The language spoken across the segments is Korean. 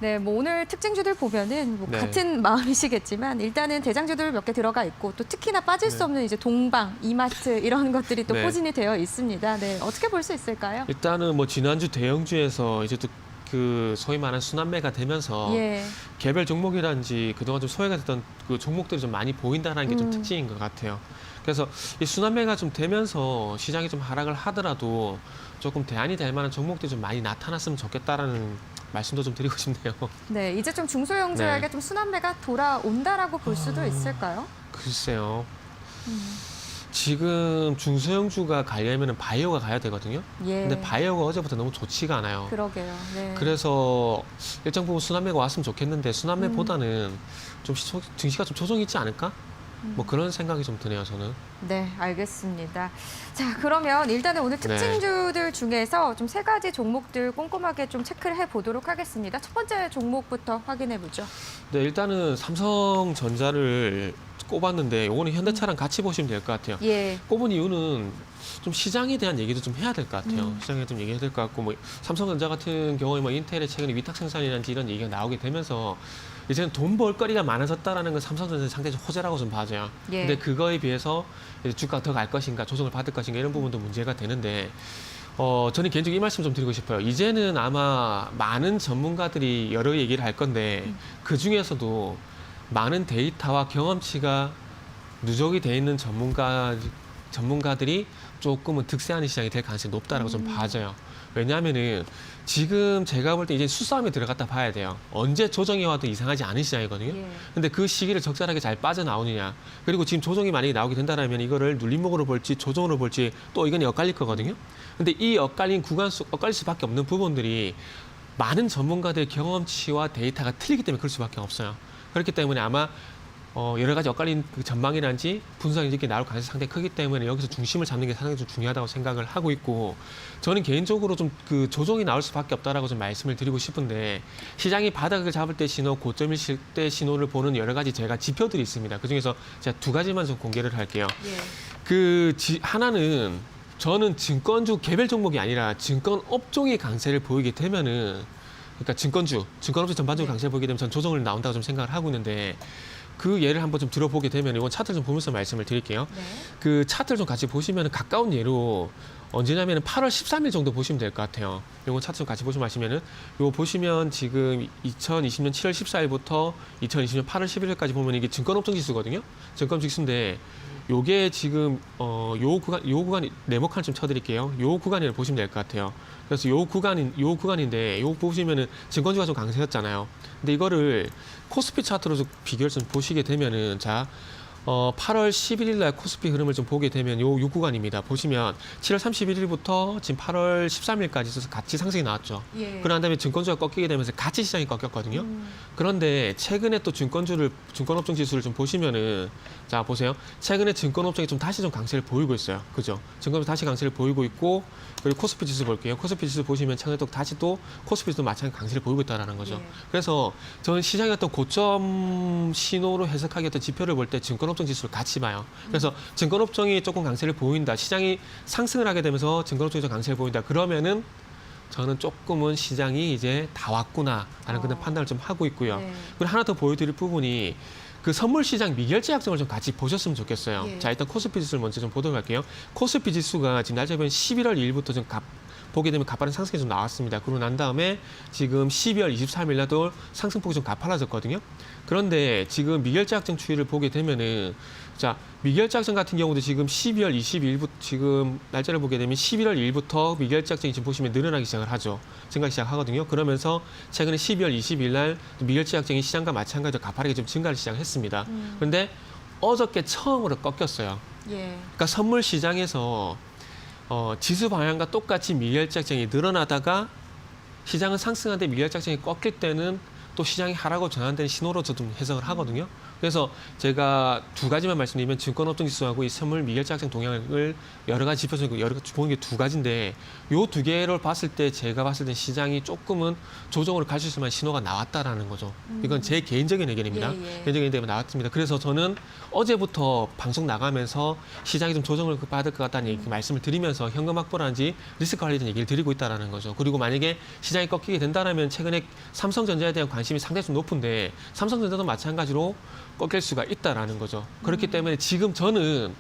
네, 뭐 오늘 특징주들 보면은 뭐 네. 같은 마음이시겠지만 일단은 대장주들 몇 개 들어가 있고 또 특히나 빠질 수 네. 없는 이제 동방, 이마트 이런 것들이 또 네. 포진이 되어 있습니다. 네, 어떻게 볼 수 있을까요? 일단은 뭐 지난주 대형주에서 이제 또 그 소위 말하는 순환매가 되면서 예. 개별 종목이라든지 그동안 좀 소외가 됐던 그 종목들이 좀 많이 보인다는 게 좀 특징인 것 같아요. 그래서 이 순환매가 좀 되면서 시장이 좀 하락을 하더라도 조금 대안이 될 만한 종목들이 좀 많이 나타났으면 좋겠다라는 말씀도 좀 드리고 싶네요. 네, 이제 좀 중소형주에게 네. 좀 순환매가 돌아온다라고 볼 수도 있을까요? 글쎄요. 지금 중소형주가 가려면 바이오가 가야 되거든요. 예. 근데 바이오가 어제부터 너무 좋지가 않아요. 그러게요. 네. 그래서 일정 부분 순환매가 왔으면 좋겠는데 순환매보다는 좀 증시가 좀 조정이 있지 않을까? 뭐 그런 생각이 좀 드네요, 저는. 네, 알겠습니다. 자, 그러면 일단은 오늘 네. 특징주들 중에서 좀 세 가지 종목들 꼼꼼하게 좀 체크를 해보도록 하겠습니다. 첫 번째 종목부터 확인해보죠. 네, 일단은 삼성전자를 꼽았는데 이거는 현대차랑 같이 보시면 될 것 같아요. 예. 꼽은 이유는 좀 시장에 대한 얘기도 좀 해야 될 것 같아요. 시장에 좀 얘기해야 될 것 같고, 뭐 삼성전자 같은 경우에 뭐 인텔의 최근에 위탁 생산이라든지 이런 얘기가 나오게 되면서 이제는 돈 벌거리가 많아졌다라는 건 삼성전자의 상대적 호재라고 좀 봐져요. 예. 근데 그거에 비해서 이제 주가가 더 갈 것인가, 조정을 받을 것인가 이런 부분도 문제가 되는데, 저는 개인적으로 이 말씀 좀 드리고 싶어요. 이제는 아마 많은 전문가들이 여러 얘기를 할 건데 그 중에서도 많은 데이터와 경험치가 누적이 돼 있는 전문가들이 조금은 득세하는 시장이 될 가능성이 높다라고 좀 봐져요. 왜냐하면은 지금 제가 볼 때 이제 수싸움에 들어갔다 봐야 돼요. 언제 조정이 와도 이상하지 않은 시장이거든요. 예. 근데 그 시기를 적절하게 잘 빠져나오느냐. 그리고 지금 조정이 만약에 나오게 된다면 이거를 눌림목으로 볼지 조정으로 볼지 또 의견이 엇갈릴 거거든요. 근데 이 엇갈릴 수밖에 없는 부분들이 많은 전문가들의 경험치와 데이터가 틀리기 때문에 그럴 수밖에 없어요. 그렇기 때문에 아마 여러 가지 엇갈린 그 전망이란지 분석이 이렇게 나올 가능성이 상당히 크기 때문에 여기서 중심을 잡는 게 상당히 좀 중요하다고 생각을 하고 있고, 저는 개인적으로 좀 그 조정이 나올 수밖에 없다라고 좀 말씀을 드리고 싶은데, 시장이 바닥을 잡을 때 신호, 고점일 때 신호를 보는 여러 가지 제가 지표들이 있습니다. 그 중에서 제가 두 가지만 좀 공개를 할게요. 예. 하나는 저는 증권주 개별 종목이 아니라 증권 업종의 강세를 보이게 되면은, 그러니까 증권업종 전반적으로 네. 강세를 보이게 되면 전 조정을 나온다고 좀 생각을 하고 있는데, 그 예를 한번 좀 들어보게 되면 이건 차트를 좀 보면서 말씀을 드릴게요. 네. 그 차트를 좀 같이 보시면 가까운 예로 언제냐면 8월 13일 정도 보시면 될 것 같아요. 이건 차트 좀 같이 보시면 아시면은 요거 보시면 지금 2020년 7월 14일부터 2020년 8월 11일까지 보면 이게 증권업종 지수거든요. 증권 지수인데 요게 지금 요 구간 네모칸 좀 쳐드릴게요. 요 구간을 보시면 될 것 같아요. 그래서 요 구간인데 요 보시면은 증권주가 좀 강세였잖아요. 근데 이거를 코스피 차트로 좀 비교를 좀 보시게 되면은 8월 11일 날 코스피 흐름을 좀 보게 되면 요 구간입니다. 보시면 7월 31일부터 지금 8월 13일까지 있어서 같이 상승이 나왔죠. 예. 그런 다음에 증권주가 꺾이게 되면서 같이 시장이 꺾였거든요. 그런데 최근에 또 증권업종 지수를 좀 보시면은, 자, 보세요. 최근에 증권업종이 좀 다시 좀 강세를 보이고 있어요. 그죠? 증권업종 다시 강세를 보이고 있고, 그리고 코스피 지수 볼게요. 코스피 지수 보시면 최근에 또 다시 또 코스피 지수도 마찬가지 강세를 보이고 있다는 거죠. 예. 그래서 저는 시장의 어떤 고점 신호로 해석하기 어떤 지표를 볼 때 증권업종 지수를 같이 봐요. 그래서 증권업종이 조금 강세를 보인다. 시장이 상승을 하게 되면서 증권업종이 좀 강세를 보인다. 그러면은 저는 조금은 시장이 이제 다 왔구나라는 그런 판단을 좀 하고 있고요. 네. 그리고 하나 더 보여드릴 부분이 그 선물 시장 미결제 약정을 좀 같이 보셨으면 좋겠어요. 예. 자, 일단 코스피 지수를 먼저 좀 보도록 할게요. 코스피 지수가 지금 날짜 보면 11월 2일부터 좀 보게 되면 가파른 상승이 좀 나왔습니다. 그러고 난 다음에 지금 12월 23일 날도 상승폭이 좀 가팔라졌거든요. 그런데 지금 미결제 약정 추이를 보게 되면은, 자, 미결제 약정 같은 경우도 지금 12월 22일부터 지금 날짜를 보게 되면 11월 1일부터 미결제 약정이 지금 보시면 늘어나기 시작을 하죠. 증가하기 시작하거든요. 그러면서 최근에 12월 20일 날 미결제 약정이 시장과 마찬가지로 가파르게 좀 증가를 시작했습니다. 그런데 어저께 처음으로 꺾였어요. 예. 그러니까 선물 시장에서 지수 방향과 똑같이 미결제 약정이 늘어나다가 시장은 상승하는데 미결제 약정이 꺾일 때는 또 시장이 하락으로 전환되는 신호로 좀 해석을 하거든요. 그래서 제가 두 가지만 말씀드리면 증권업종 지수하고 이 선물 미결제 확정 동향을 여러 가지 지표 중에 여러 가지 보는 게 두 가지인데 요 두 개를 봤을 때 제가 봤을 때 시장이 조금은 조정으로 갈 수 있을 만한 신호가 나왔다라는 거죠. 이건 제 개인적인 의견입니다. 예, 예. 개인적인 의견이 나왔습니다. 그래서 저는 어제부터 방송 나가면서 시장이 좀 조정을 받을 것 같다는 얘기 말씀을 드리면서 현금 확보라든지 리스크 관리에 대한 얘기를 드리고 있다는 거죠. 그리고 만약에 시장이 꺾이게 된다면 최근에 삼성전자에 대한 관심이 상당히 좀 높은데 삼성전자도 마찬가지로 꺾일 수가 있다라는 거죠. 그렇기 때문에 지금 저는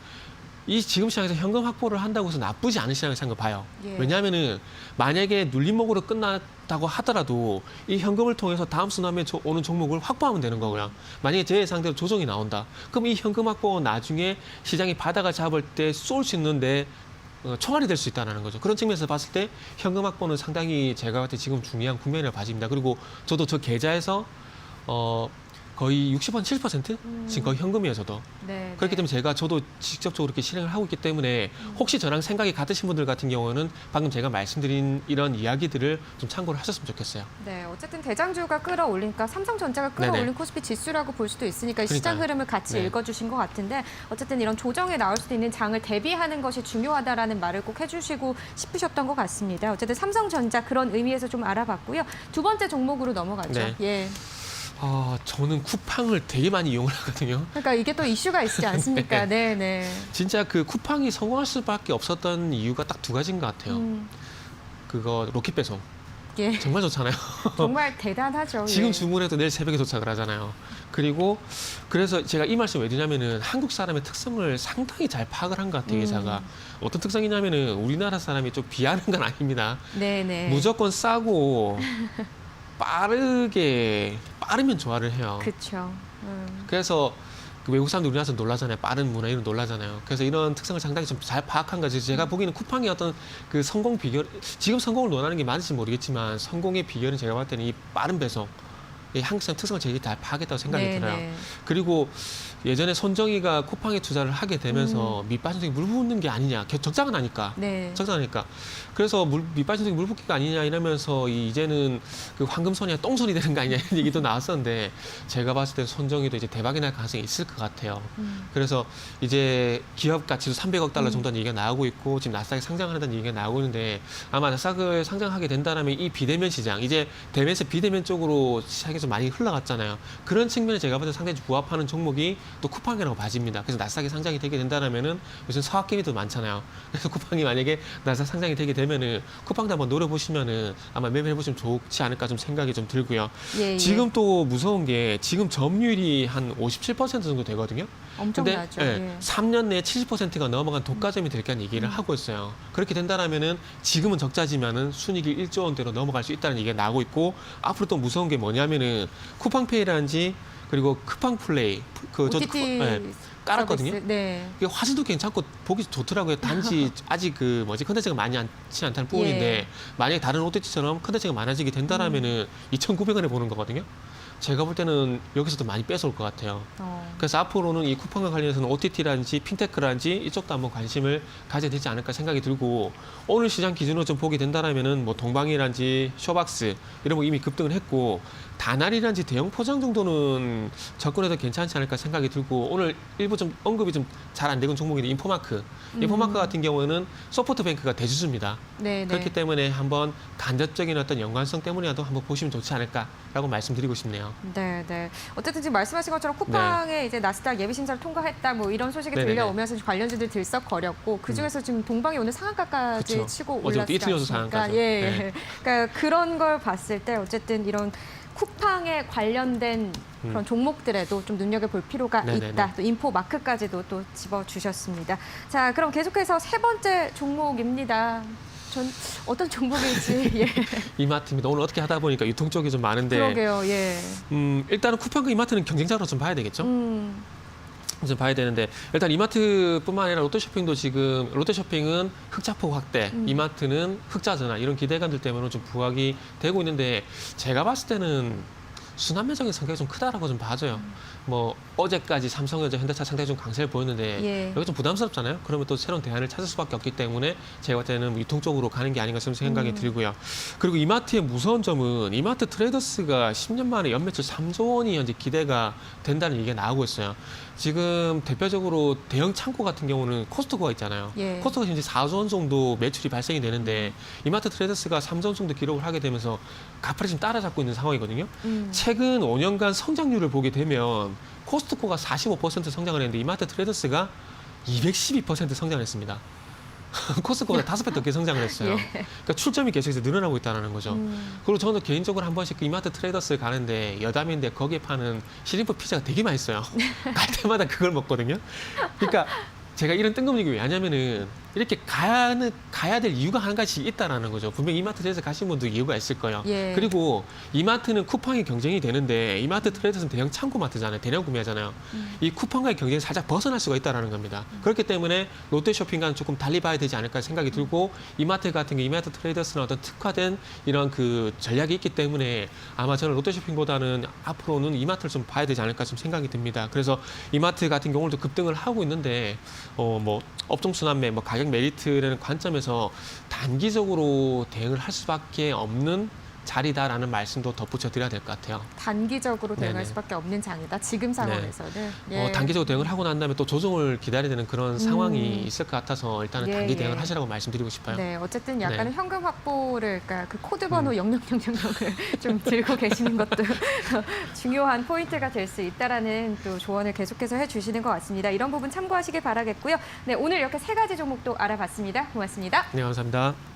이 지금 시장에서 현금 확보를 한다고 해서 나쁘지 않은 시장을 생각 봐요. 예. 왜냐하면은 만약에 눌림목으로 끝났다고 하더라도 이 현금을 통해서 다음 순환에 오는 종목을 확보하면 되는 거고요. 만약에 제 상대로 조정이 나온다. 그럼 이 현금 확보가 나중에 시장이 바닥을 잡을 때 쏠 수 있는데 총알이 될 수 있다는 거죠. 그런 측면에서 봤을 때 현금 확보는 상당히 제가 봤을 때 지금 중요한 국면이라고 봐집니다. 그리고 저도 저 계좌에서 거의 60% 70% 지금 거의 현금이에요, 저도. 네, 그렇기 네. 때문에 저도 직접적으로 이렇게 실행을 하고 있기 때문에 혹시 저랑 생각이 같으신 분들 같은 경우는 방금 제가 말씀드린 이런 이야기들을 좀 참고를 하셨으면 좋겠어요. 네, 어쨌든 대장주가 끌어올리니까 삼성전자가 끌어올린 네네. 코스피 지수라고 볼 수도 있으니까 이 시장 그러니까요. 흐름을 같이 네. 읽어주신 것 같은데 어쨌든 이런 조정에 나올 수도 있는 장을 대비하는 것이 중요하다라는 말을 꼭 해주시고 싶으셨던 것 같습니다. 어쨌든 삼성전자 그런 의미에서 좀 알아봤고요. 두 번째 종목으로 넘어가죠. 네. 예. 저는 쿠팡을 되게 많이 이용을 하거든요. 그러니까 이게 또 이슈가 있지 않습니까? 네, 네. 진짜 그 쿠팡이 성공할 수밖에 없었던 이유가 딱 두 가지인 것 같아요. 그거 로켓 배송. 예. 정말 좋잖아요. 정말 대단하죠. 지금 예. 주문해도 내일 새벽에 도착을 하잖아요. 그리고 그래서 제가 이 말씀 왜 드냐면은 한국 사람의 특성을 상당히 잘 파악을 한 것 같아요, 회사가. 어떤 특성이냐면은 우리나라 사람이 좀 비하는 건 아닙니다. 네, 네. 무조건 싸고 빠르면 좋아를 해요. 그렇죠. 그래서 그 외국 사람들 우리나라에서 놀라잖아요. 빠른 문화 이런 놀라잖아요. 그래서 이런 특성을 상당히 좀 잘 파악한 거지. 제가 보기에는 쿠팡의 어떤 그 성공 비결, 지금 성공을 논하는 게 맞을지 모르겠지만 성공의 비결은 제가 봤을 때는 이 빠른 배송. 이 한국 사람 특성을 제일 잘 파악했다고 생각이 네, 들어요. 네. 그리고 예전에 손정희가 쿠팡에 투자를 하게 되면서 밑빠진 속에 물 붓는 게 아니냐. 적자가 나니까. 네. 적자가 나니까. 그래서 밑빠진 속에 물 붓기가 아니냐 이러면서 이제는 그 황금손이야 똥손이 되는 거 아니냐 이런 얘기도 나왔었는데 제가 봤을 때 손정희도 이제 대박이 날 가능성이 있을 것 같아요. 그래서 이제 기업 가치도 300억 달러 정도는 얘기가 나오고 있고 지금 나스닥에 상장하는 얘기가 나오고 있는데 아마 나스닥을 상장하게 된다면 이 비대면 시장 이제 대면에서 비대면 쪽으로 시장이 좀 많이 흘러갔잖아요. 그런 측면에 제가 봤을 때 상당히 부합하는 종목이 또 쿠팡이라고 봐집니다. 그래서 나스닥에 상장이 되게 된다면은 요즘 서학개미도 많잖아요. 그래서 쿠팡이 만약에 나스닥 상장이 되게 되면은 쿠팡도 한번 노려보시면은 아마 매매해 보시면 좋지 않을까 좀 생각이 좀 들고요. 예, 예. 지금 또 무서운 게 지금 점유율이 한 57% 정도 되거든요. 엄청나죠. 근데 예. 3년 내에 70%가 넘어간 독과점이 될 거라는 얘기를 하고 있어요. 그렇게 된다면은 지금은 적자지만은 순이익이 1조 원대로 넘어갈 수 있다는 얘기가 나오고 있고 앞으로 또 무서운 게 뭐냐면은 쿠팡페이라든지 그리고 쿠팡플레이 저도 OTT 깔았거든요. 서비스. 네. 이게 화질도 괜찮고 보기 좋더라고요. 단지 아직 컨텐츠가 많지 않다는 부분인데 예. 만약에 다른 OTT처럼 컨텐츠가 많아지게 된다라면은 2,900원에 보는 거거든요. 제가 볼 때는 여기서도 많이 뺏어올 것 같아요. 그래서 앞으로는 이 쿠팡과 관련해서는 OTT라든지 핀테크라든지 이쪽도 한번 관심을 가져야 되지 않을까 생각이 들고 오늘 시장 기준으로 좀 보게 된다라면은 뭐 동방이라든지 쇼박스 이런 거 이미 급등을 했고 다날이라든지 대형 포장 정도는 접근해도 괜찮지 않을까 생각이 들고 오늘 일부 좀 언급이 좀 잘 안 되는 종목인데 인포마크 같은 경우에는 소프트뱅크가 대주주입니다. 네, 그렇기 네. 때문에 한번 간접적인 어떤 연관성 때문이라도 한번 보시면 좋지 않을까라고 말씀드리고 싶네요. 네, 네. 어쨌든 지금 말씀하신 것처럼 쿠팡에 이제 나스닥 예비 심사를 통과했다 뭐 이런 소식이 네네네. 들려오면서 관련주들 들썩거렸고 그 중에서 지금 동방이 오늘 상한가까지 그쵸. 치고 어제부터 올랐지 이틀 연속 않습니까? 상한가죠. 예, 네. 예. 그러니까 그런 걸 봤을 때 어쨌든 이런 쿠팡에 관련된 그런 종목들에도 좀 눈여겨볼 필요가 네네네. 있다. 또 인포 마크까지도 또 집어주셨습니다. 자, 그럼 계속해서 세 번째 종목입니다. 전 어떤 종목일지 예. 이마트입니다. 오늘 어떻게 하다 보니까 유통 쪽이 좀 많은데 그러게요. 예. 일단은 쿠팡과 이마트는 경쟁자로 좀 봐야 되겠죠. 좀 봐야 되는데 일단 이마트뿐만 아니라 롯데쇼핑도 지금 롯데쇼핑은 흑자폭 확대, 이마트는 흑자 전환 이런 기대감들 때문에 좀 부각이 되고 있는데 제가 봤을 때는 순환매적인 성격이 좀 크다라고 좀 봐줘요. 뭐 어제까지 삼성전자, 현대차 상당히 좀 강세를 보였는데 예. 여기 좀 부담스럽잖아요. 그러면 또 새로운 대안을 찾을 수밖에 없기 때문에 제가 볼 때는 유통 쪽으로 가는 게 아닌가 싶은 생각이 들고요. 그리고 이마트의 무서운 점은 이마트 트레이더스가 10년 만에 연매출 3조 원이 현재 기대가 된다는 얘기가 나오고 있어요. 지금 대표적으로 대형 창고 같은 경우는 코스트코가 있잖아요. 예. 코스트코가 현재 4조 원 정도 매출이 발생이 되는데 이마트 트레이더스가 3조 원 정도 기록을 하게 되면서 가파르게 지금 따라잡고 있는 상황이거든요. 최근 5년간 성장률을 보게 되면 코스트코가 45% 성장을 했는데 이마트 트레이더스가 212% 성장을 했습니다. 코스트코가 5배 더 성장을 했어요. 예. 그러니까 출점이 계속해서 늘어나고 있다는 거죠. 그리고 저는 개인적으로 한 번씩 그 이마트 트레이더스 가는데 여담인데 거기에 파는 시림프 피자가 되게 맛있어요. 갈 때마다 그걸 먹거든요. 그러니까 제가 이런 뜬금없는 게 왜냐면은 이렇게 가야 될 이유가 한 가지 있다라는 거죠. 분명히 이마트 트레이더스 가신 분도 이유가 있을 거예요. 예. 그리고 이마트는 쿠팡이 경쟁이 되는데 이마트 트레이더스는 대형 창고 마트잖아요. 대량 구매하잖아요. 이 쿠팡과의 경쟁이 살짝 벗어날 수가 있다라는 겁니다. 그렇기 때문에 롯데쇼핑과는 조금 달리 봐야 되지 않을까 생각이 들고 이마트 같은 게 이마트 트레이더스는 어떤 특화된 이런 그 전략이 있기 때문에 아마 저는 롯데쇼핑보다는 앞으로는 이마트를 좀 봐야 되지 않을까 좀 생각이 듭니다. 그래서 이마트 같은 경우도 급등을 하고 있는데 뭐 업종 순환매, 뭐 가격 메리트라는 관점에서 단기적으로 대응을 할 수밖에 없는 자리다라는 말씀도 덧붙여 드려야 될 것 같아요. 단기적으로 대응할 네네. 수밖에 없는 장이다. 지금 상황에서는. 예. 단기적으로 대응을 하고 난 다음에 또 조정을 기다려야 되는 그런 상황이 있을 것 같아서 일단은 예, 단기 대응을 예. 하시라고 말씀드리고 싶어요. 네, 어쨌든 약간은 네. 현금 확보를, 그러니까 그 코드 번호 0000을 좀 들고 계시는 것도 중요한 포인트가 될 수 있다라는 또 조언을 계속해서 해주시는 것 같습니다. 이런 부분 참고하시길 바라겠고요. 네, 오늘 이렇게 세 가지 종목도 알아봤습니다. 고맙습니다. 네, 감사합니다.